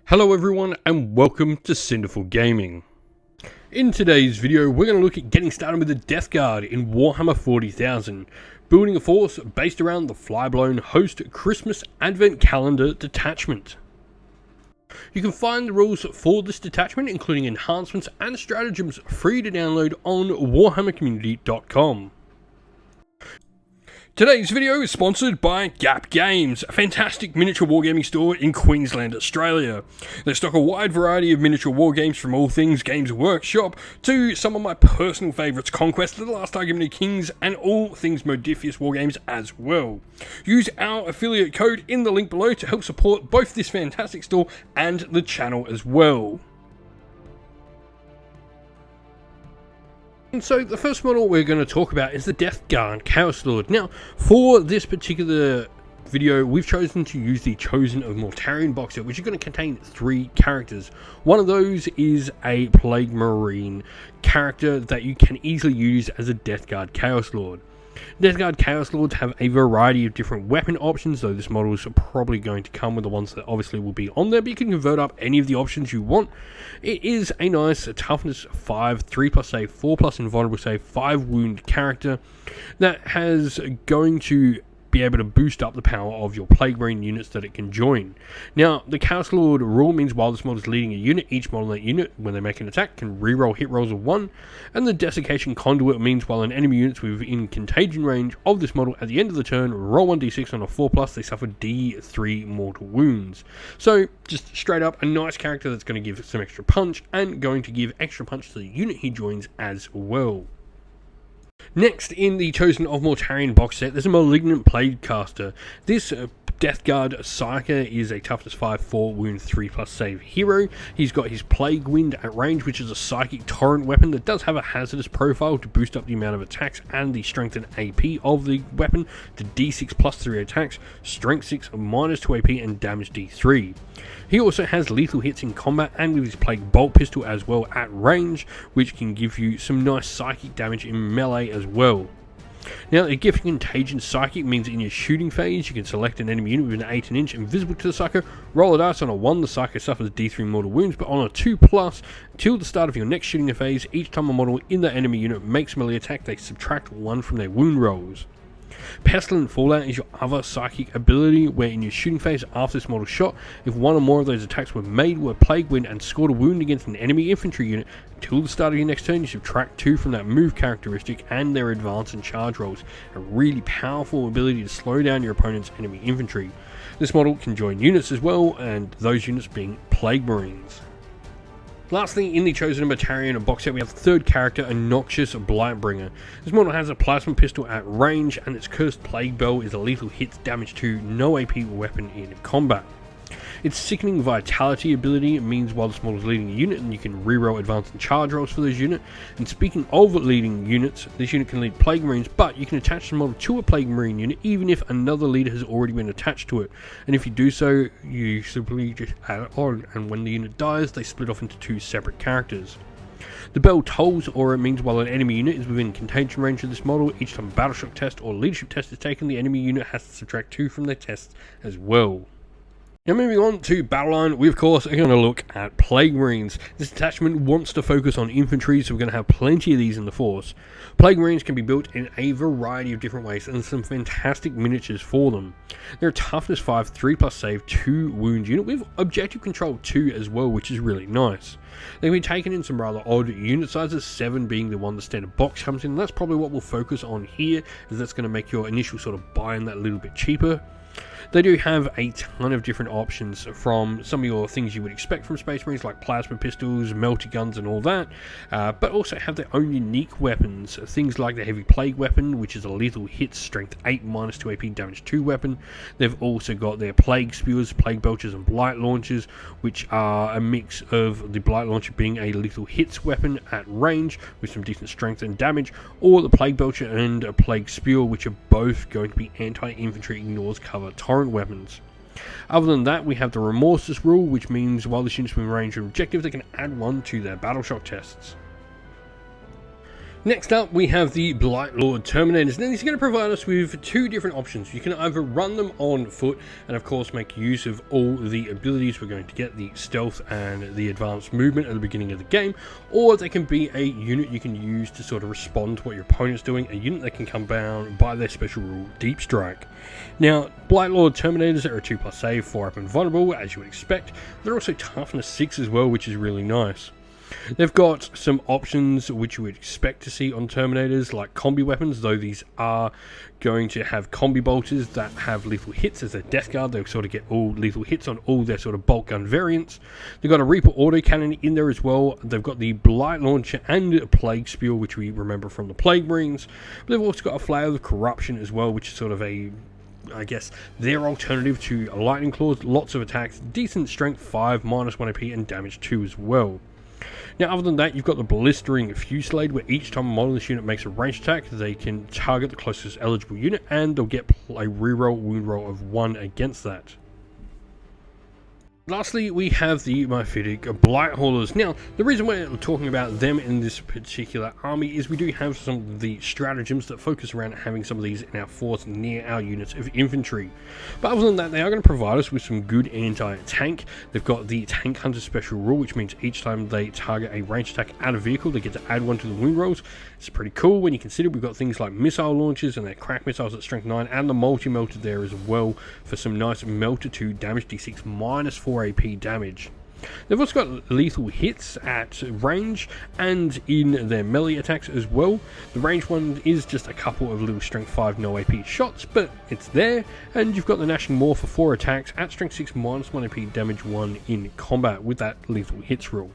Hello everyone and welcome to Cinderful Gaming. In today's video we're going to look at getting started with the Death Guard in Warhammer 40,000, building a force based around the Flyblown Host Christmas Advent Calendar detachment. You can find the rules for this detachment including enhancements and stratagems free to download on warhammercommunity.com. Today's video is sponsored by Gap Games, a fantastic miniature wargaming store in Queensland, Australia. They stock a wide variety of miniature wargames from all things Games Workshop to some of my personal favourites, Conquest of the Last Argument of Kings, and all things Modifius wargames as well. Use our affiliate code in the link below to help support both this fantastic store and the channel as well. And so the first model we're going to talk about is the Death Guard Chaos Lord. Now, for this particular video, we've chosen to use the Chosen of Mortarion box set, which is going to contain 3 characters. One of those is a Plague Marine character that you can easily use as a Death Guard Chaos Lord. Death Guard Chaos Lords have a variety of different weapon options, though this model is probably going to come with the ones that obviously will be on there, but you can convert up any of the options you want. It is a nice toughness 5, 3+ save, 4+ invulnerable save, 5 wound character that has going to be able to boost up the power of your Plague Marine units that it can join. Now, the Chaos Lord rule means while this model is leading a unit, each model in that unit, when they make an attack, can reroll hit rolls of 1, and the Desiccation Conduit means while an enemy unit is within contagion range of this model at the end of the turn, roll 1d6 on a 4+, they suffer d3 mortal wounds. So, just straight up, a nice character that's going to give some extra punch, and going to give extra punch to the unit he joins as well. Next, in the Chosen of Mortarion box set, there's a Malignant Plaguecaster. This Death Guard Psyker is a toughness 5, 4 wound 3+ save hero. He's got his Plague Wind at range, which is a psychic torrent weapon that does have a hazardous profile to boost up the amount of attacks and the strength and AP of the weapon to d6 plus 3 attacks, strength 6, minus 2 AP, and damage d3. He also has lethal hits in combat and with his Plague Bolt Pistol as well at range, which can give you some nice psychic damage in melee as well. Now, a Gift of Contagion Psychic means in your shooting phase, you can select an enemy unit within 18 inch invisible to the Psycho, roll a dice. On a 1, the Psycho suffers d3 mortal wounds, but on a 2+, till the start of your next shooting phase, each time a model in that enemy unit makes melee attack, they subtract 1 from their wound rolls. Pestilent Fallout is your other psychic ability, where in your shooting phase after this model shot, if one or more of those attacks were made with Plague Wind and scored a wound against an enemy infantry unit, until the start of your next turn you subtract 2 from that move characteristic and their advance and charge rolls. A really powerful ability to slow down your opponent's enemy infantry. This model can join units as well, and those units being Plague Marines. Lastly, in the Chosen of Mortarion box set, we have the third character, a Noxious Blightbringer. This model has a plasma pistol at range, and its Cursed Plague Bell is a lethal hits damage to no AP weapon in combat. Its Sickening Vitality ability means while this model is leading a unit, and you can reroll advance and charge rolls for those units. And speaking of leading units, this unit can lead Plague Marines, but you can attach the model to a Plague Marine unit even if another leader has already been attached to it. And if you do so, you simply just add it on, and when the unit dies, they split off into 2 separate characters. The Bell Tolls aura means while an enemy unit is within contagion range of this model, each time a Battle Shock test or leadership test is taken, the enemy unit has to subtract 2 from their tests as well. Now, moving on to battle line, we of course are going to look at Plague Marines. This detachment wants to focus on infantry, so we're going to have plenty of these in the force. Plague Marines can be built in a variety of different ways, and some fantastic miniatures for them. They're a toughness 5, 3+ save, 2 wound unit with objective control 2 as well, which is really nice. They can be taken in some rather odd unit sizes, 7 being the one the standard box comes in, and that's probably what we'll focus on here, as that's going to make your initial sort of buy-in that little bit cheaper. They do have a ton of different options from some of your things you would expect from Space Marines like plasma pistols, melty guns and all that, but also have their own unique weapons, things like the Heavy Plague Weapon, which is a lethal hit, strength 8, minus 2 AP, damage 2 weapon. They've also got their Plague Spewers, Plague Belchers and Blight Launchers, which are a mix of the Blight Launcher being a lethal hits weapon at range with some decent strength and damage, or the Plague Belcher and a Plague Spewer, which are both going to be anti-infantry ignores cover torrent weapons. Other than that, we have the Remorseless rule, which means while this unit's within range of objectives, they can add 1 to their Battle Shock tests. Next up, we have the Blightlord Terminators. Now, these are going to provide us with two different options. You can either run them on foot and, of course, make use of all the abilities we're going to get, the stealth and the advanced movement at the beginning of the game, or they can be a unit you can use to sort of respond to what your opponent's doing, a unit that can come down by their special rule, Deep Strike. Now, Blightlord Terminators are a 2+ save, 4 up and vulnerable, as you would expect. They're also toughness 6 as well, which is really nice. They've got some options which you would expect to see on Terminators, like combi weapons, though these are going to have combi bolters that have lethal hits as a Death Guard. They'll sort of get all lethal hits on all their sort of bolt gun variants. They've got a Reaper autocannon in there as well. They've got the Blight Launcher and a Plague Spear, which we remember from the Plague Marines. But they've also got a Flail of Corruption as well, which is sort of a, I guess, their alternative to a Lightning Claws. Lots of attacks, decent strength 5, -1 AP, and damage 2 as well. Now, other than that, you've got the Blistering Fusillade, where each time a model in this unit makes a ranged attack, they can target the closest eligible unit, and they'll get a reroll wound roll of 1 against that. Lastly, we have the Mephitic Blight Haulers. Now, the reason we're talking about them in this particular army is we do have some of the stratagems that focus around having some of these in our force near our units of infantry. But other than that, they are going to provide us with some good anti-tank. They've got the Tank Hunter special rule, which means each time they target a ranged attack at a vehicle, they get to add 1 to the wound rolls. It's pretty cool when you consider we've got things like missile launchers and their crack missiles at strength 9, and the multi-melter there as well for some nice melter 2 damage d6 -4 AP damage. They've also got lethal hits at range and in their melee attacks as well. The range one is just a couple of little strength 5 no AP shots, but it's there. And you've got the Gnashing Maw for 4 attacks at strength 6 -1 AP damage 1 in combat with that lethal hits rule.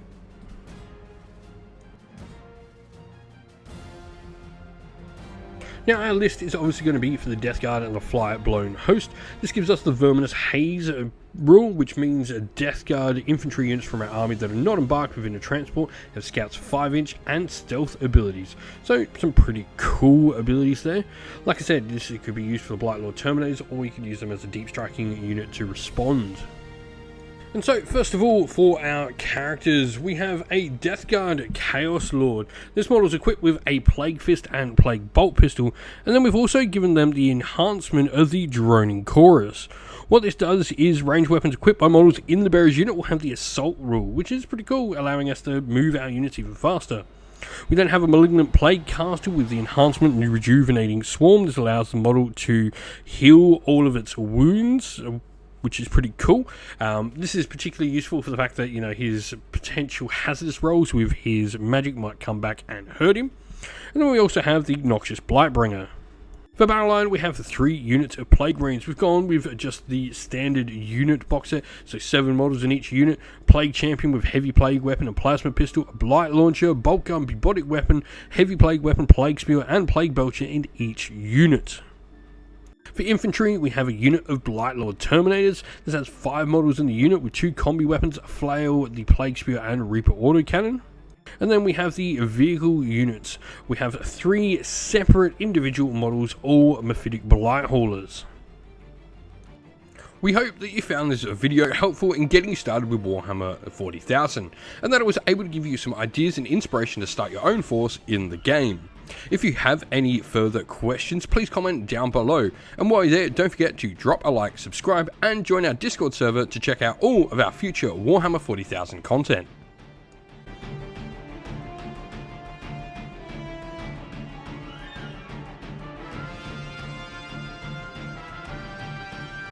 Now, our list is obviously going to be for the Death Guard and the Flyblown host. This gives us the Verminous Haze rule, which means Death Guard infantry units from our army that are not embarked within a transport have Scouts 5-inch and stealth abilities. So, some pretty cool abilities there. Like I said, this could be used for the Blightlord Terminators, or you could use them as a deep striking unit to respond. And so, first of all, for our characters, we have a Death Guard Chaos Lord. This model is equipped with a Plague Fist and Plague Bolt Pistol, and then we've also given them the enhancement of the Droning Chorus. What this does is ranged weapons equipped by models in the Bearer's unit will have the Assault rule, which is pretty cool, allowing us to move our units even faster. We then have a Malignant Plague Caster with the enhancement Rejuvenating Swarm. This allows the model to heal all of its wounds, which is pretty cool. This is particularly useful for the fact that, you know, his potential hazardous rolls with his magic might come back and hurt him. And then we also have the Noxious Blightbringer. For battle line, we have 3 units of Plague Marines. We've gone with just the standard unit box set, so 7 models in each unit. Plague Champion with Heavy Plague Weapon and Plasma Pistol, a Blight Launcher, Bolt Gun, Bubotic Weapon, Heavy Plague Weapon, Plague Spear, and Plague Belcher in each unit. For infantry, we have a unit of Blightlord Terminators. This has 5 models in the unit with 2 combi weapons, a Flail, the Plague Spear, and Reaper autocannon. And then we have the vehicle units. We have 3 separate individual models, all Mephitic Blight Haulers. We hope that you found this video helpful in getting started with Warhammer 40,000, and that it was able to give you some ideas and inspiration to start your own force in the game. If you have any further questions, please comment down below. And while you're there, don't forget to drop a like, subscribe, and join our Discord server to check out all of our future Warhammer 40,000 content.